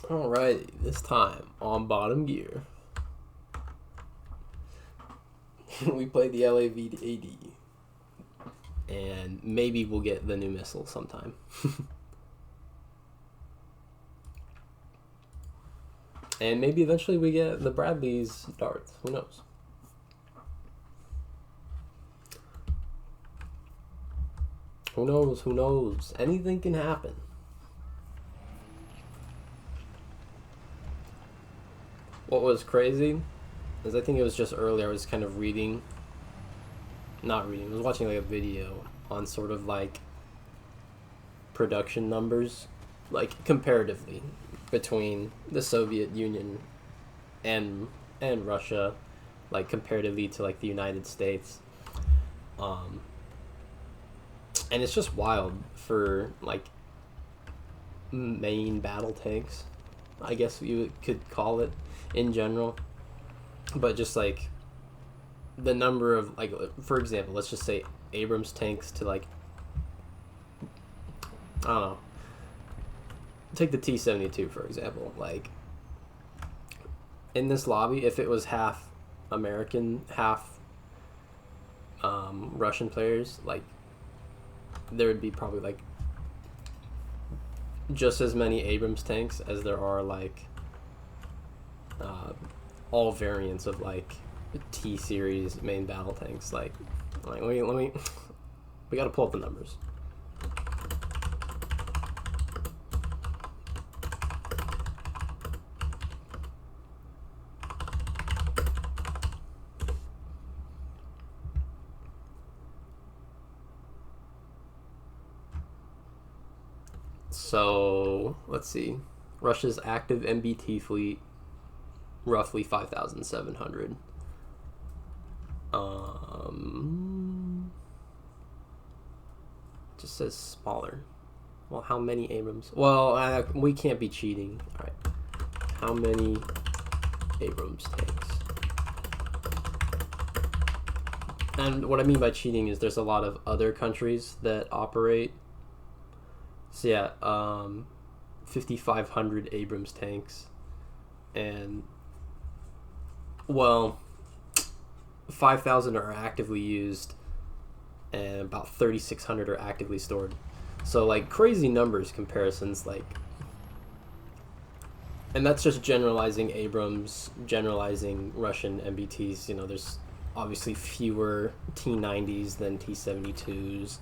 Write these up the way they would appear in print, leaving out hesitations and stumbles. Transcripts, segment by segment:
Alright, this time on Bottom Gear, we play the LAV AD, and maybe we'll get the new missile sometime. And maybe eventually we get the Bradley's darts. Who knows? Who knows? Who knows? Anything can happen. What was crazy is I think it was just earlier I was kind of reading, not reading, I was watching like a video on sort of like production numbers, like comparatively between the Soviet Union and Russia, like comparatively to like the United States. Um, and it's just wild for like main battle tanks, I guess you could call it in general. But just like the number of, like, for example, let's just say Abrams tanks to like, I don't know, take the T-72 for example. Like in this lobby, if it was half American, half Russian players, like there would be probably like just as many Abrams tanks as there are like all variants of like T series main battle tanks. Like let me we gotta pull up the numbers. So let's see. Russia's active MBT fleet, roughly 5,700. Just says smaller. Well, how many Abrams? Well, we can't be cheating. All right. How many Abrams tanks? And what I mean by cheating is there's a lot of other countries that operate. So yeah, 5,500 Abrams tanks, and well, 5,000 are actively used, and about 3,600 are actively stored. So like crazy numbers comparisons, like, and that's just generalizing Abrams, generalizing Russian MBTs. You know, there's obviously fewer T90s than T72s,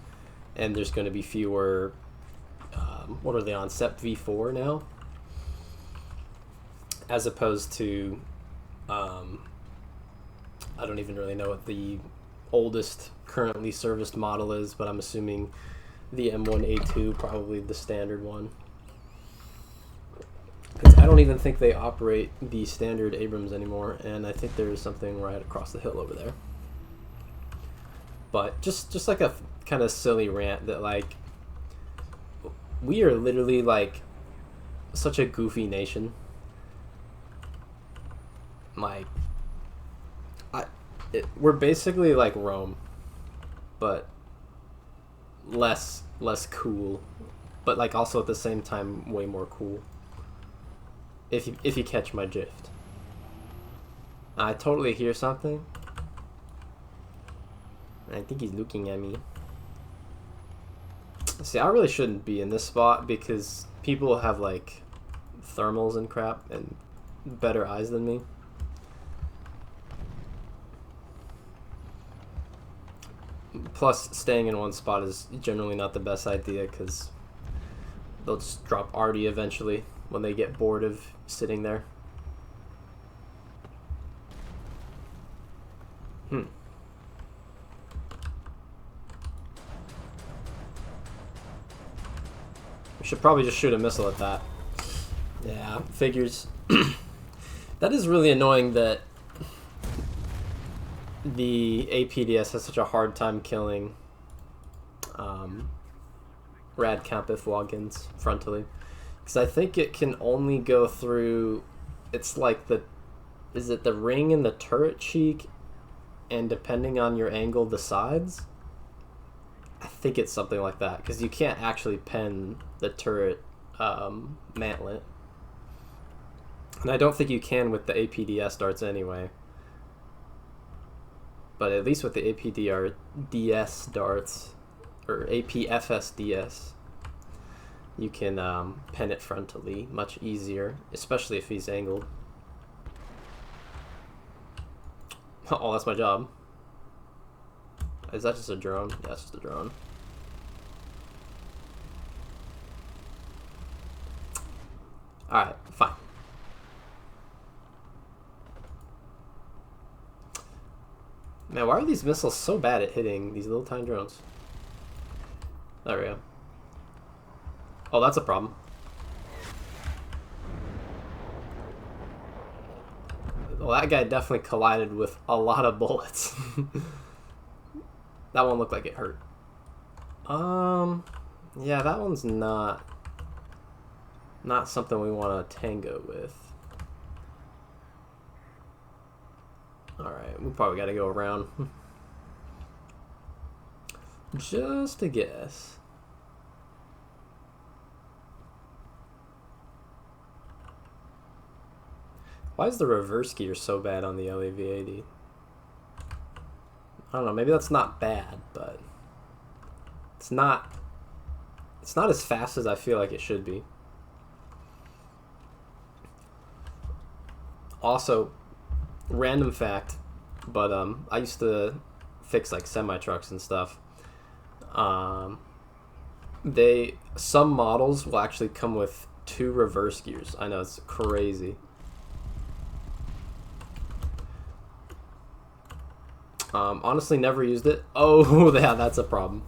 and there's going to be fewer. What are they on? SEP V4 now, as opposed to I don't even really know what the oldest currently serviced model is, but I'm assuming the M1A2, probably the standard one. Because I don't even think they operate the standard Abrams anymore, and I think there is something right across the hill over there. But just like a kind of silly rant that like we are literally like such a goofy nation. Like we're basically like Rome, but less cool, but like also at the same time way more cool. If you catch my drift. I totally hear something. I think he's looking at me. See, I really shouldn't be in this spot because people have like thermals and crap and better eyes than me. Plus, staying in one spot is generally not the best idea because they'll just drop arty eventually when they get bored of sitting there. We should probably just shoot a missile at that. Yeah, figures. That is really annoying that the APDS has such a hard time killing Radkampf-Wagens frontally. Because I think it can only go through, it's like is it the ring and the turret cheek, and depending on your angle, the sides? I think it's something like that, because you can't actually pen the turret mantlet. And I don't think you can with the APDS darts anyway. But at least with the APDS darts, or APFSDS, you can pen it frontally much easier, especially if he's angled. Oh, that's my job. Is that just a drone? Yeah, it's just a drone. Alright, fine. Man, why are these missiles so bad at hitting these little tiny drones? There we go. Oh, that's a problem. Well, that guy definitely collided with a lot of bullets. That one looked like it hurt. Yeah, that one's not something we want to tango with. Alright, we probably got to go around. Just a guess. Why is the reverse gear so bad on the LAV-80? I don't know, maybe that's not bad, but it's not as fast as I feel like it should be. Also, random fact, but I used to fix like semi-trucks and stuff. Some models will actually come with 2 reverse gears. I know, it's crazy. Honestly, never used it. Oh, yeah, that's a problem.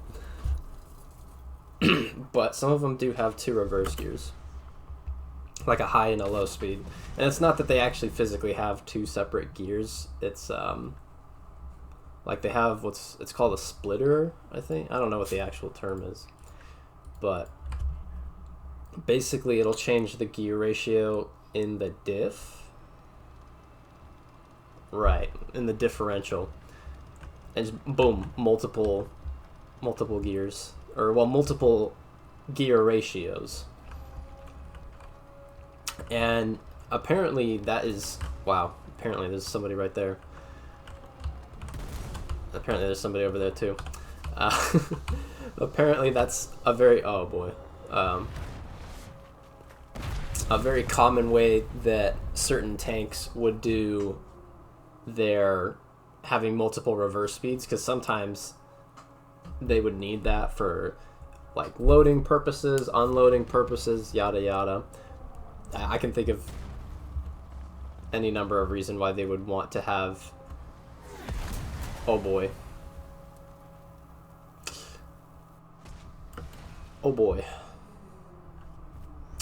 But some of them do have 2 reverse gears, like a high and a low speed. And it's not that they actually physically have 2 separate gears. It's like they have it's called a splitter, I think. I don't know what the actual term is, but basically it'll change the gear ratio in the diff. Right, in the differential. And boom, multiple gears, or well, multiple gear ratios. And apparently that is, wow, apparently there's somebody right there. Apparently there's somebody over there too. Apparently that's a very, oh boy, a very common way that certain tanks would do their having multiple reverse speeds, because sometimes they would need that for like loading purposes, unloading purposes, yada yada. I can think of any number of reasons why they would want to have, oh boy, oh boy,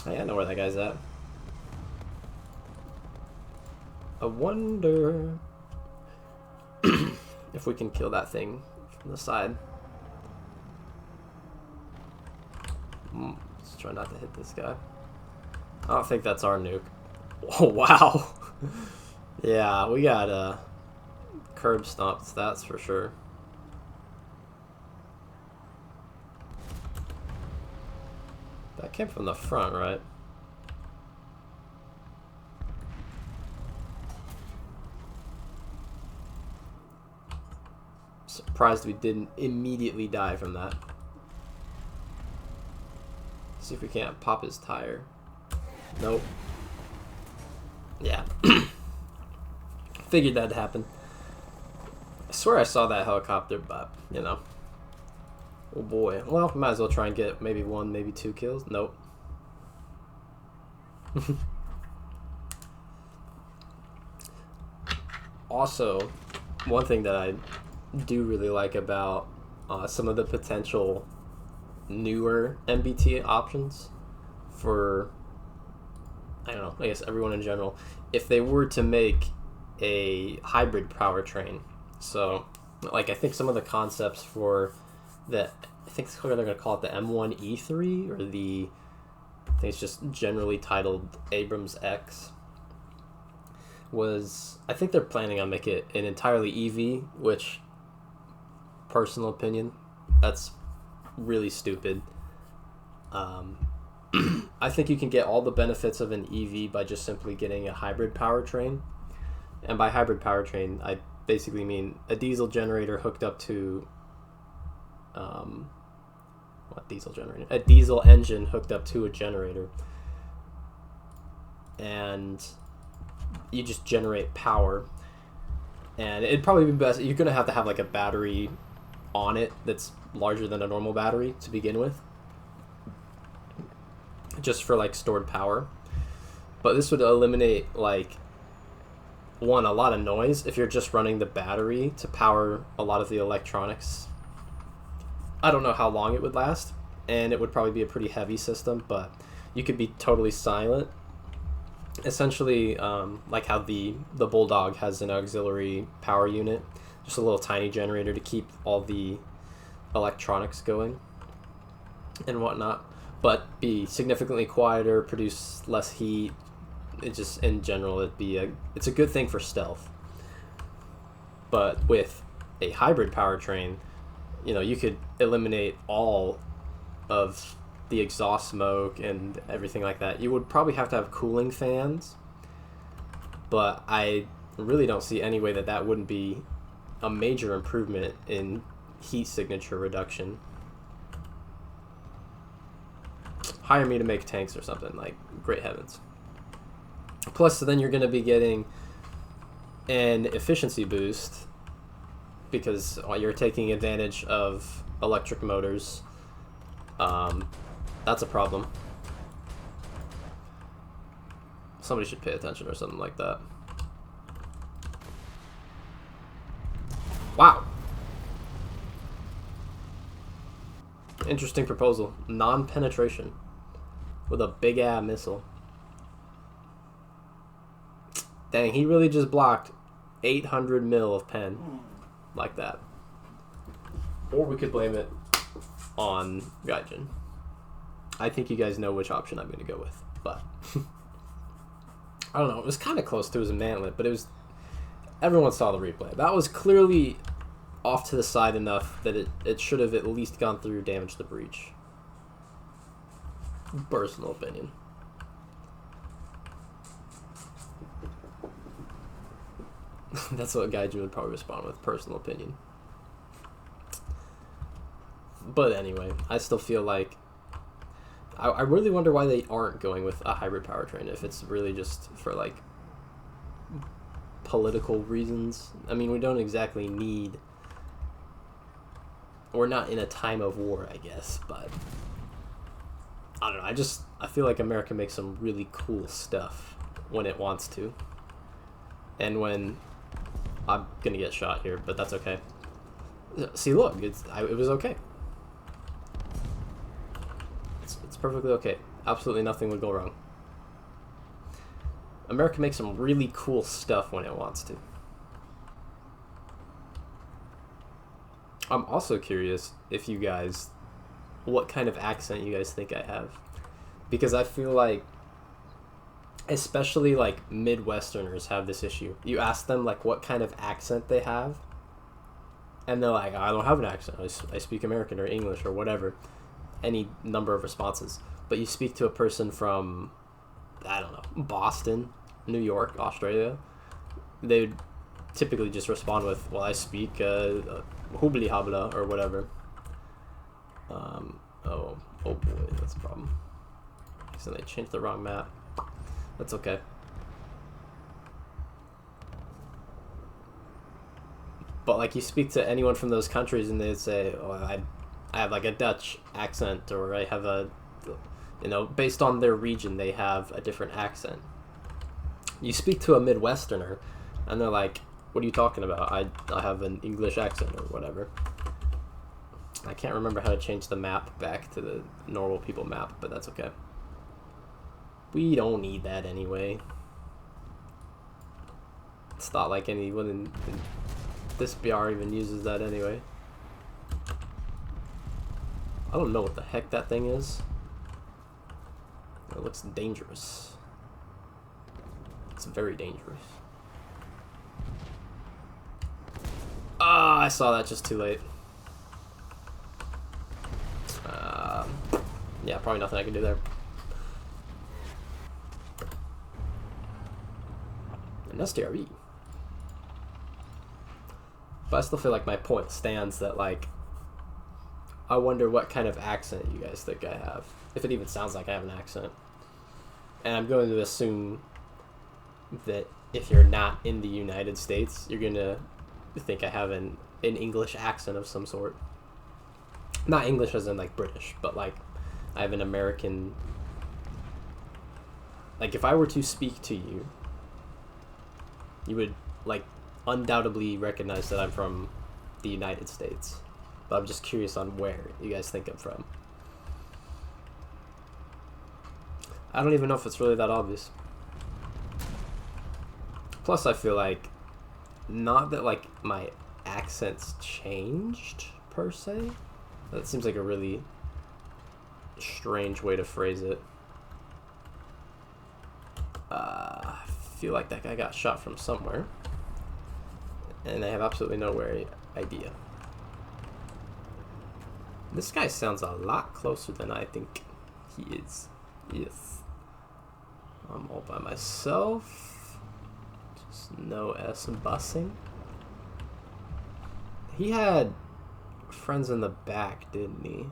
hey, I know where that guy's at. I wonder if we can kill that thing from the side. Let's try not to hit this guy. I don't think that's our nuke. Oh, wow. Yeah, we got curb stomped, that's for sure. That came from the front, right? Surprised we didn't immediately die from that. See if we can't pop his tire. Nope. Yeah. Figured that'd happen. I swear I saw that helicopter, but, you know. Oh boy. Well, might as well try and get maybe 1, maybe 2 kills. Nope. Also, one thing that I do really like about some of the potential newer MBT options for, I don't know, I guess everyone in general, if they were to make a hybrid powertrain. So, like, I think some of the concepts for that, I think they're going to call it the M1E3, or the, I think it's just generally titled Abrams X, was, I think they're planning on making it an entirely EV, which, personal opinion, that's really stupid. I think you can get all the benefits of an EV by just simply getting a hybrid powertrain. And by hybrid powertrain, I basically mean a diesel generator hooked up to what diesel generator? A diesel engine hooked up to a generator, and you just generate power. And it'd probably be best. You're gonna have to have like a battery on it that's larger than a normal battery to begin with, just for like stored power. But this would eliminate like a lot of noise if you're just running the battery to power a lot of the electronics. I don't know how long it would last, and it would probably be a pretty heavy system, but you could be totally silent. Essentially, like how the Bulldog has an auxiliary power unit, just a little tiny generator to keep all the electronics going and whatnot, but be significantly quieter, produce less heat. It just, in general, it's a good thing for stealth. But with a hybrid powertrain, you could eliminate all of the exhaust smoke and everything like that. You would probably have to have cooling fans, but I really don't see any way that wouldn't be a major improvement in heat signature reduction. Hire me to make tanks or something, like, great heavens. Plus, then you're going to be getting an efficiency boost because you're taking advantage of electric motors. That's a problem. Somebody should pay attention or something like that. Wow. Interesting proposal. Non-penetration with a big-ass missile. Dang, he really just blocked 800 mil of pen like that. Or we could blame it on Gaijin. I think you guys know which option I'm going to go with, but I don't know. It was kind of close to his mantlet, but it was. Everyone saw the replay. That was clearly off to the side enough that it should have at least gone through damage the breach. Personal opinion. That's what Gaijin would probably respond with. Personal opinion. But anyway, I still feel like I really wonder why they aren't going with a hybrid powertrain, if it's really just for like political reasons. I mean, we don't exactly need, we're not in a time of war, I guess, but I don't know. I feel like America makes some really cool stuff when it wants to, and when I'm gonna get shot here, but that's okay. See, look, it was okay. It's perfectly okay. Absolutely nothing would go wrong. America makes some really cool stuff when it wants to. I'm also curious if you guys, what kind of accent you guys think I have. Because I feel like, especially like Midwesterners have this issue. You ask them like what kind of accent they have, and they're like, I don't have an accent. I speak American or English or whatever. Any number of responses. But you speak to a person from, I don't know, Boston, New York, Australia, they would typically just respond with, well, I speak hubli habla or whatever. Oh boy, that's a problem. So they changed the wrong map. That's okay. But like you speak to anyone from those countries and they'd say, oh, I have like a Dutch accent, or I have a, based on their region, they have a different accent. You speak to a Midwesterner, and they're like, what are you talking about? I have an English accent, or whatever. I can't remember how to change the map back to the normal people map, but that's okay. We don't need that anyway. It's not like anyone in this BR even uses that anyway. I don't know what the heck that thing is. It looks dangerous. It's very dangerous. Ah, I saw that just too late. Yeah, probably nothing I can do there. an STRE. But I still feel like my point stands that, like, I wonder what kind of accent you guys think I have. If it even sounds like I have an accent. And I'm going to assume that if you're not in the United States, you're going to think I have an English accent of some sort. Not English as in, like, British, but, like, I have an American... Like, if I were to speak to you, you would, like, undoubtedly recognize that I'm from the United States. But I'm just curious on where you guys think I'm from. I don't even know if it's really that obvious. Plus, I feel like, not that, like, my accent's changed, per se. That seems like a really strange way to phrase it. I feel like that guy got shot from somewhere. And I have absolutely no idea. This guy sounds a lot closer than I think he is. Yes. I'm all by myself. Just no S busing. He had friends in the back, didn't he?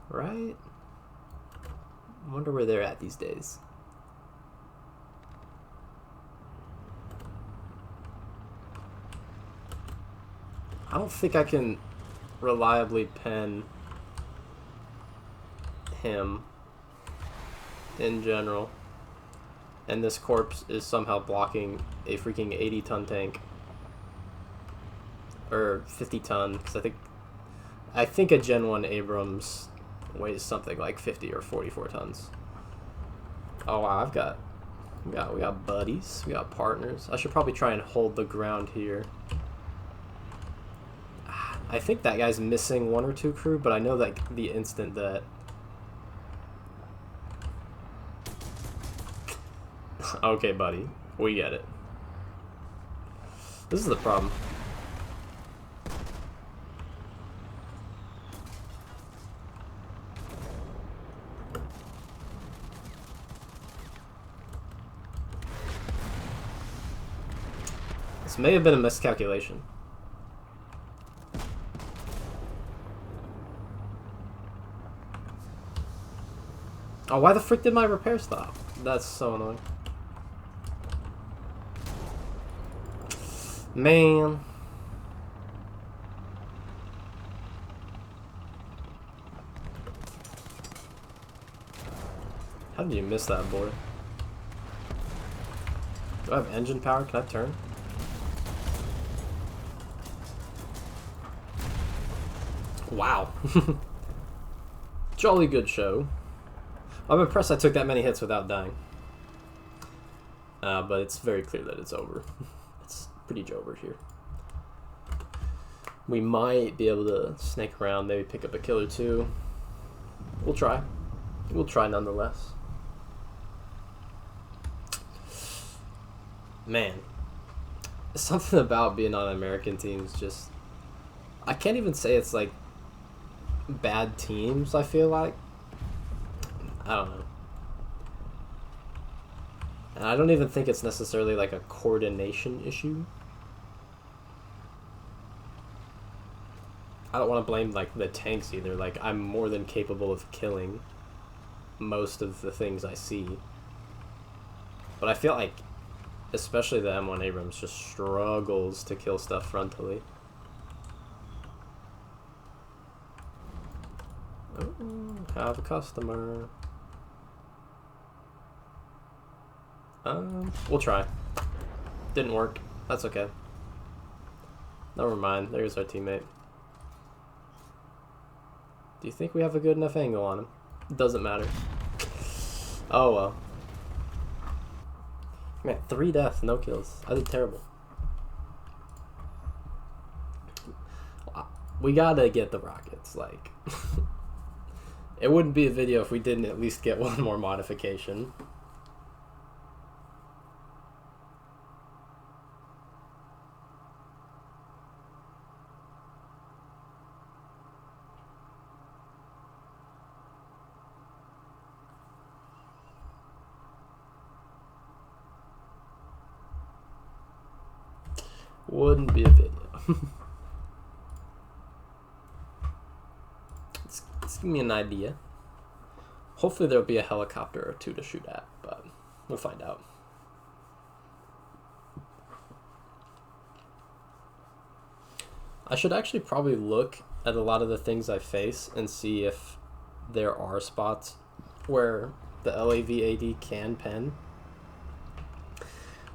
Right? I wonder where they're at these days. I don't think I can reliably pen him in general. And this corpse is somehow blocking a freaking 80-ton tank. Or 50-ton, because I think a Gen 1 Abrams weighs something like 50 or 44 tons. Oh wow, we got buddies, we got partners. I should probably try and hold the ground here. I think that guy's missing one or two crew, but I know that the instant that... Okay, buddy. We get it. This is the problem. This may have been a miscalculation. Oh, why the frick did my repair stop? That's so annoying. Man. How did you miss that, boy? Do I have engine power? Can I turn? Wow. Jolly good show. I'm impressed I took that many hits without dying. But it's very clear that it's over. It's pretty over here. We might be able to snake around, maybe pick up a kill or two. We'll try. We'll try nonetheless. Man. Something about being on American teams just... I can't even say it's like bad teams, I feel like. I don't know. And I don't even think it's necessarily like a coordination issue. I don't want to blame like the tanks either. Like, I'm more than capable of killing most of the things I see. But I feel like, especially the M1 Abrams, just struggles to kill stuff frontally. Oh, have a customer. We'll try. Didn't work. That's okay. Never mind. There's our teammate. Do you think we have a good enough angle on him? Doesn't matter. Oh well. Man, 3 deaths, no kills. I did terrible. We gotta get the rockets, like... It wouldn't be a video if we didn't at least get one more modification. wouldn't be a video. Let's give me an idea. Hopefully there'll be a helicopter or two to shoot at, but we'll find out. I should actually probably look at a lot of the things I face and see if there are spots where the LAVAD can pen.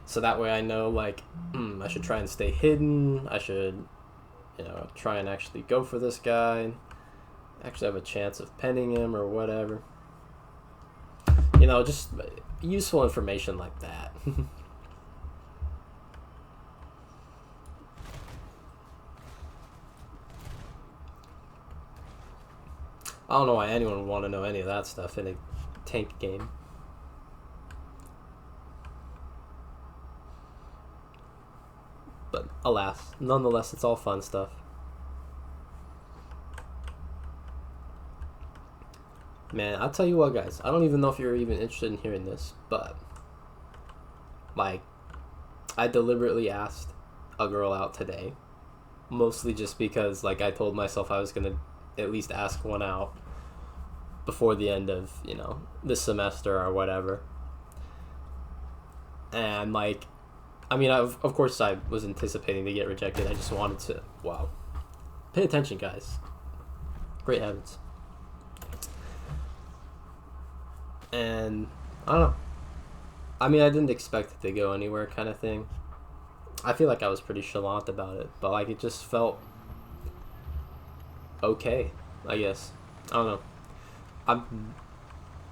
So that way I know, like, I should try and stay hidden. I should, try and actually go for this guy. Actually have a chance of penning him or whatever. Just useful information like that. I don't know why anyone would want to know any of that stuff in a tank game. But alas, nonetheless, it's all fun stuff. Man, I'll tell you what, guys. I don't even know if you're even interested in hearing this, but, like, I deliberately asked a girl out today. Mostly just because, like, I told myself I was going to at least ask one out before the end of, this semester or whatever. And, like, of course I was anticipating to get rejected. I just wanted to, wow. Pay attention, guys. Great heavens. And, I don't know. I didn't expect it to go anywhere kind of thing. I feel like I was pretty chalant about it, but, like, it just felt okay, I guess. I don't know. I'm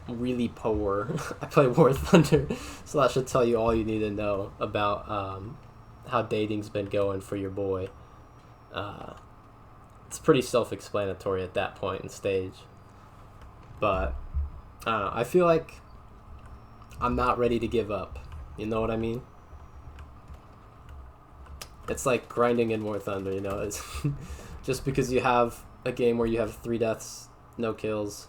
really poor. I play War Thunder, so that should tell you all you need to know about how dating's been going for your boy. It's pretty self-explanatory at that point in stage. But, I don't know. I feel like I'm not ready to give up. You know what I mean? It's like grinding in War Thunder, It's just because you have a game where you have 3 deaths, no kills,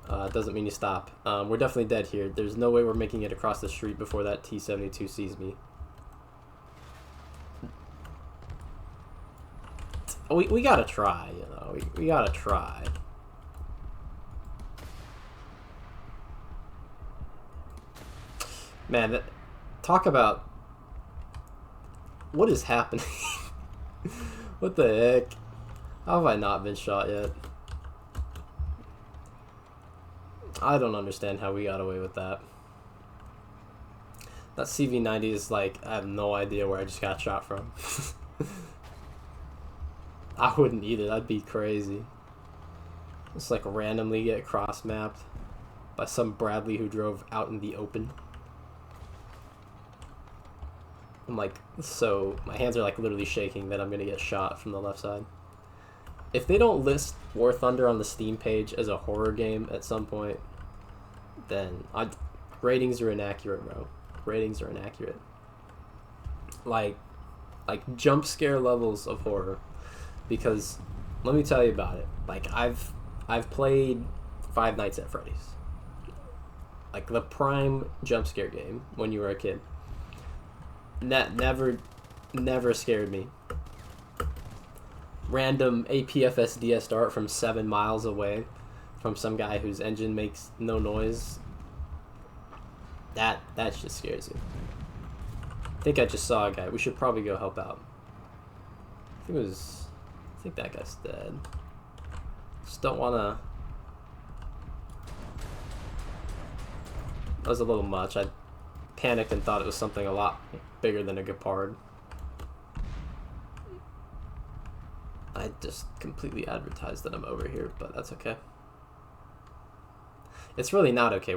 doesn't mean you stop. We're definitely dead here. There's no way we're making it across the street before that T-72 sees me. We gotta try, We gotta try. Man, talk about... What is happening? What the heck? How have I not been shot yet? I don't understand how we got away with that. That CV-90 is like, I have no idea where I just got shot from. I wouldn't either, that'd be crazy. Just like randomly get cross-mapped by some Bradley who drove out in the open. I'm like, so my hands are like literally shaking that I'm gonna get shot from the left side. If they don't list War Thunder on the Steam page as a horror game at some point, then ratings are inaccurate, bro. Ratings are inaccurate. Like jump scare levels of horror. Because let me tell you about it. Like I've played Five Nights at Freddy's. Like the prime jump scare game when you were a kid. That never scared me. Random APFSDS dart from 7 miles away from some guy whose engine makes no noise. That just scares you. I think I just saw a guy. We should probably go help out. I think that guy's dead. Just don't wanna... That was a little much. I panicked and thought it was something a lot bigger than a Gepard. I just completely advertised that I'm over here, but that's okay. It's really not okay.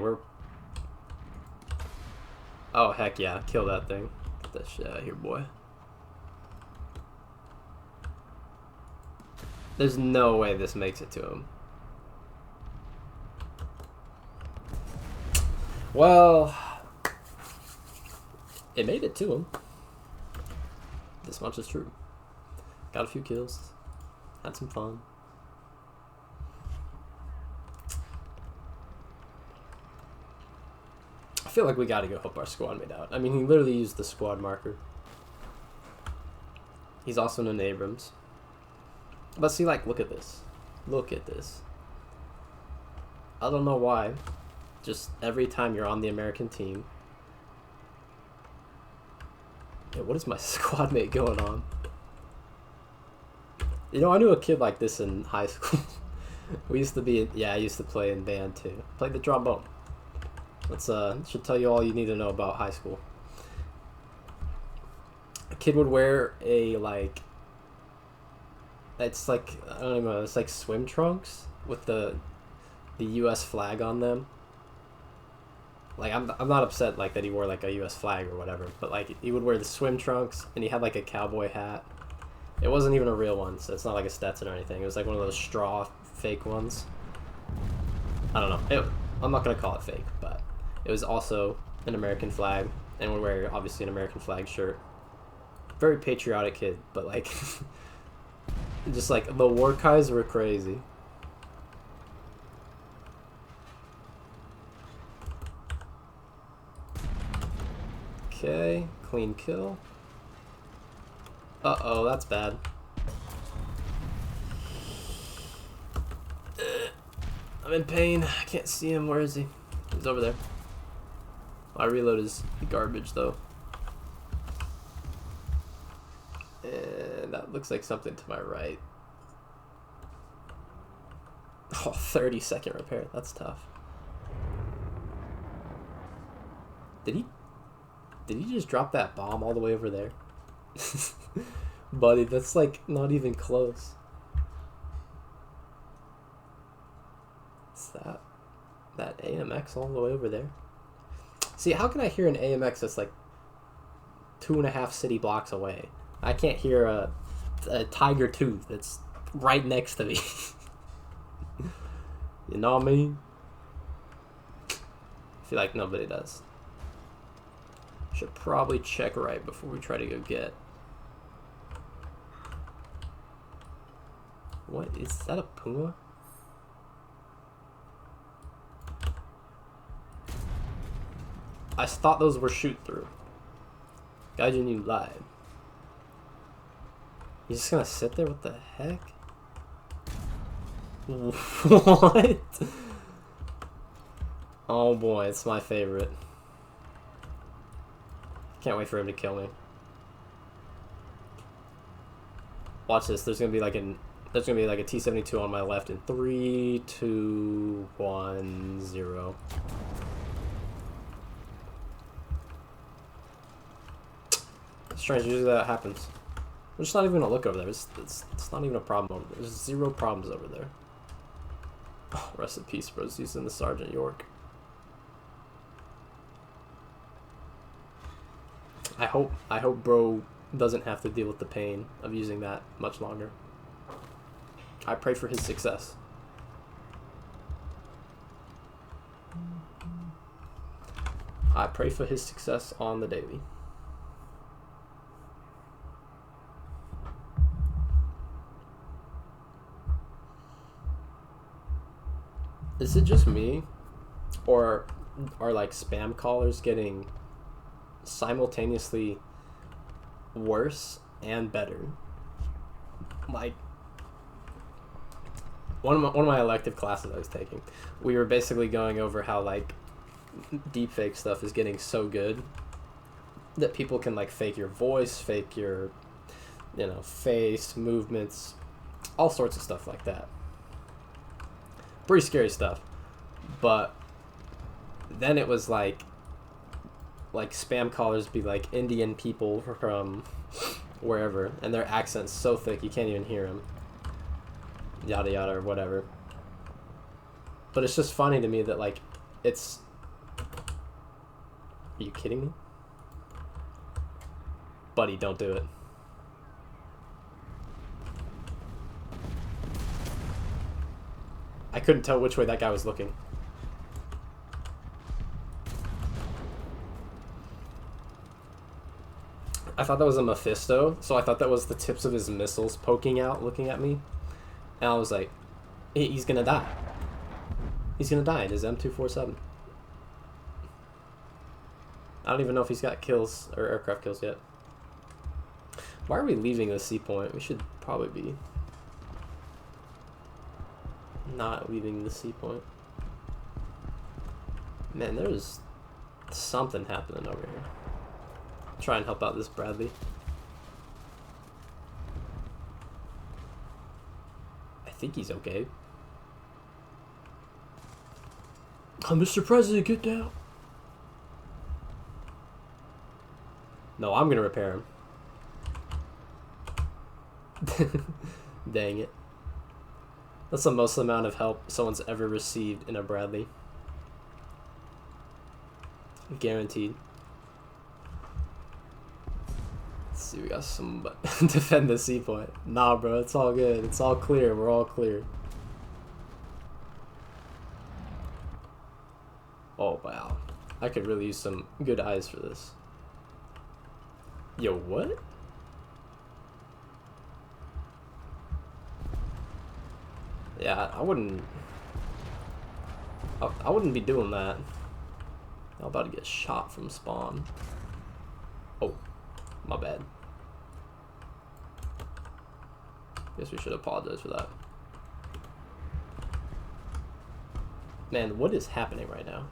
Oh, heck yeah. Kill that thing. Get that shit out of here, boy. There's no way this makes it to him. Well, it made it to him. This much is true. Got a few kills. Had some fun. I feel like we gotta go help our squad mate out. I mean, he literally used the squad marker. He's also in Abrams. But see, like, look at this. Look at this. I don't know why. Just every time you're on the American team. Yeah, what is my squad mate going on? You know, I knew a kid like this in high school. We used to be, yeah, I used to play in band too. Played the trombone. That's should tell you all you need to know about high school. A kid would wear a, like, it's like, I don't know, it's like swim trunks with the U.S. flag on them. Like, I'm not upset, like, that he wore, like, a U.S. flag or whatever, but, like, he would wear the swim trunks, and he had, like, a cowboy hat. It wasn't even a real one, so it's not like a Stetson or anything. It was, like, one of those straw fake ones. I don't know. I'm not going to call it fake, but it was also an American flag, and would wear, obviously, an American flag shirt. Very patriotic kid, but, like, just, like, the Warkais were crazy. Okay, clean kill. Uh-oh, that's bad. I'm in pain. I can't see him. Where is he? He's over there. My reload is garbage, though. And that looks like something to my right. Oh, 30-second repair. That's tough. Did he just drop that bomb all the way over there? Buddy, that's like not even close. What's that AMX all the way over there? See, how can I hear an AMX that's like 2.5 city blocks away? I can't hear a Tiger Tooth that's right next to me. You know what I mean? I feel like nobody does. Should probably check right before we try to go get. What is that? A Puma? I thought those were shoot through. Gaijin, you lied. You just gonna sit there? What the heck? What? Oh boy, it's my favorite. Can't wait for him to kill me. Watch this. There's gonna be like a T-72 on my left in 3, 2, 1, 0. Strange. Usually that happens. I'm just not even gonna look over there. It's not even a problem over there. There's 0 problems over there. Oh, rest in peace, bros. Using the Sergeant York. I hope bro doesn't have to deal with the pain of using that much longer. I pray for his success. I pray for his success on the daily. Is it just me, or are like spam callers getting simultaneously worse and better? Like one of my elective classes I was taking, we were basically going over how like deepfake stuff is getting so good that people can like fake your voice, fake your, you know, face movements, all sorts of stuff like that. Pretty scary stuff. But then it was like spam callers be like Indian people from wherever, and their accent's so thick you can't even hear them. Yada yada or whatever. But it's just funny to me that like it's. Are you kidding me? Buddy, don't do it. I couldn't tell which way that guy was looking. I thought that was a Mephisto, so I thought that was the tips of his missiles poking out, looking at me. And I was like, he's gonna die. He's gonna die in his M247. I don't even know if he's got kills or aircraft kills yet. Why are we leaving the sea point? We should probably be not leaving the sea point. Man, there's something happening over here. Try and help out this Bradley. I think he's okay. Oh, Mr. President, get down. No, I'm gonna repair him. Dang it. That's the most amount of help someone's ever received in a Bradley. Guaranteed. Let's see, we got some defend the sea point. Nah, bro, it's all good. It's all clear. We're all clear. Oh, wow. I could really use some good eyes for this. Yo, what? Yeah, I wouldn't be doing that. I'm about to get shot from spawn. Oh, my bad. Guess we should apologize for that. Man, what is happening right now?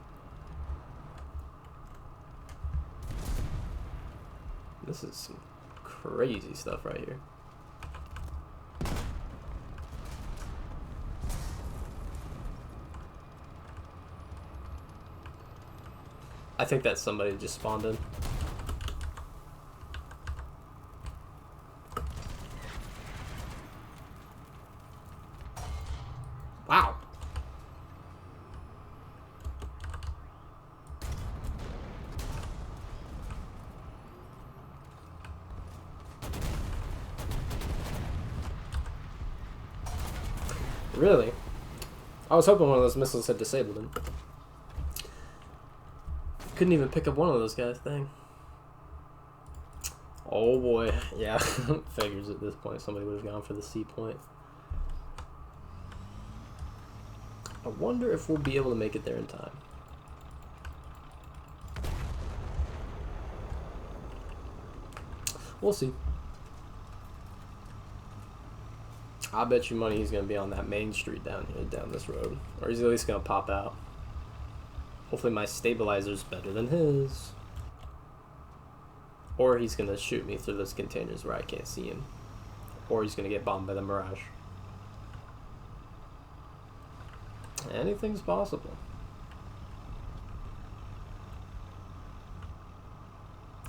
This is some crazy stuff right here. I think that somebody just spawned in. Wow. Really? I was hoping one of those missiles had disabled him. Couldn't even pick up one of those guys, dang. Oh boy, yeah. Figures at this point somebody would have gone for the sea point. I wonder if we'll be able to make it there in time. We'll see. I bet you money he's going to be on that main street down here, down this road. Or he's at least going to pop out. Hopefully my stabilizer's better than his. Or he's going to shoot me through those containers where I can't see him. Or he's going to get bombed by the Mirage. Anything's possible.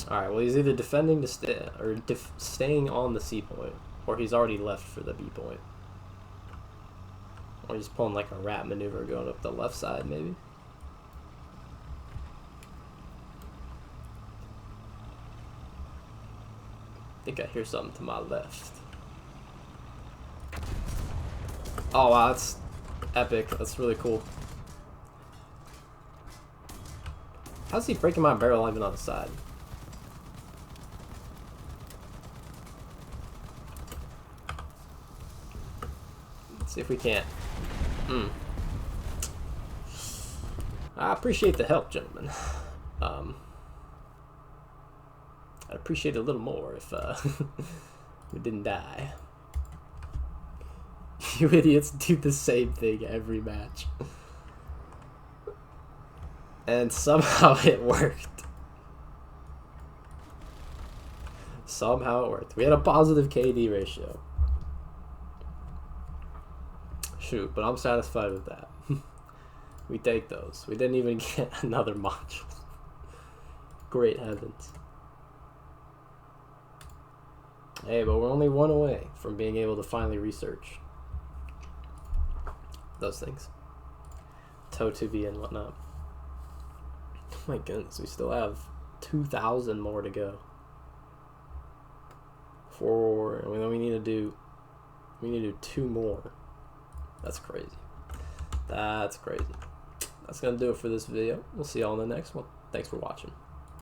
Alright, well he's either defending to stay, or staying on the C point, or he's already left for the B point. Or he's pulling like a rat maneuver going up the left side, maybe. I think I hear something to my left. Oh wow, that's epic. That's really cool. How's he breaking my barrel even on the side? Let's see if we can't. I appreciate the help, gentlemen. I'd appreciate it a little more if we didn't die. You idiots do the same thing every match. And somehow it worked. Somehow it worked. We had a positive KD ratio. Shoot, but I'm satisfied with that. We take those. We didn't even get another module. Great heavens. Hey, but we're only one away from being able to finally research those things. TOE2V and whatnot. Oh my goodness, we still have 2,000 more to go. We need to do 2 more. That's crazy. That's crazy. That's gonna do it for this video. We'll see y'all in the next one. Thanks for watching.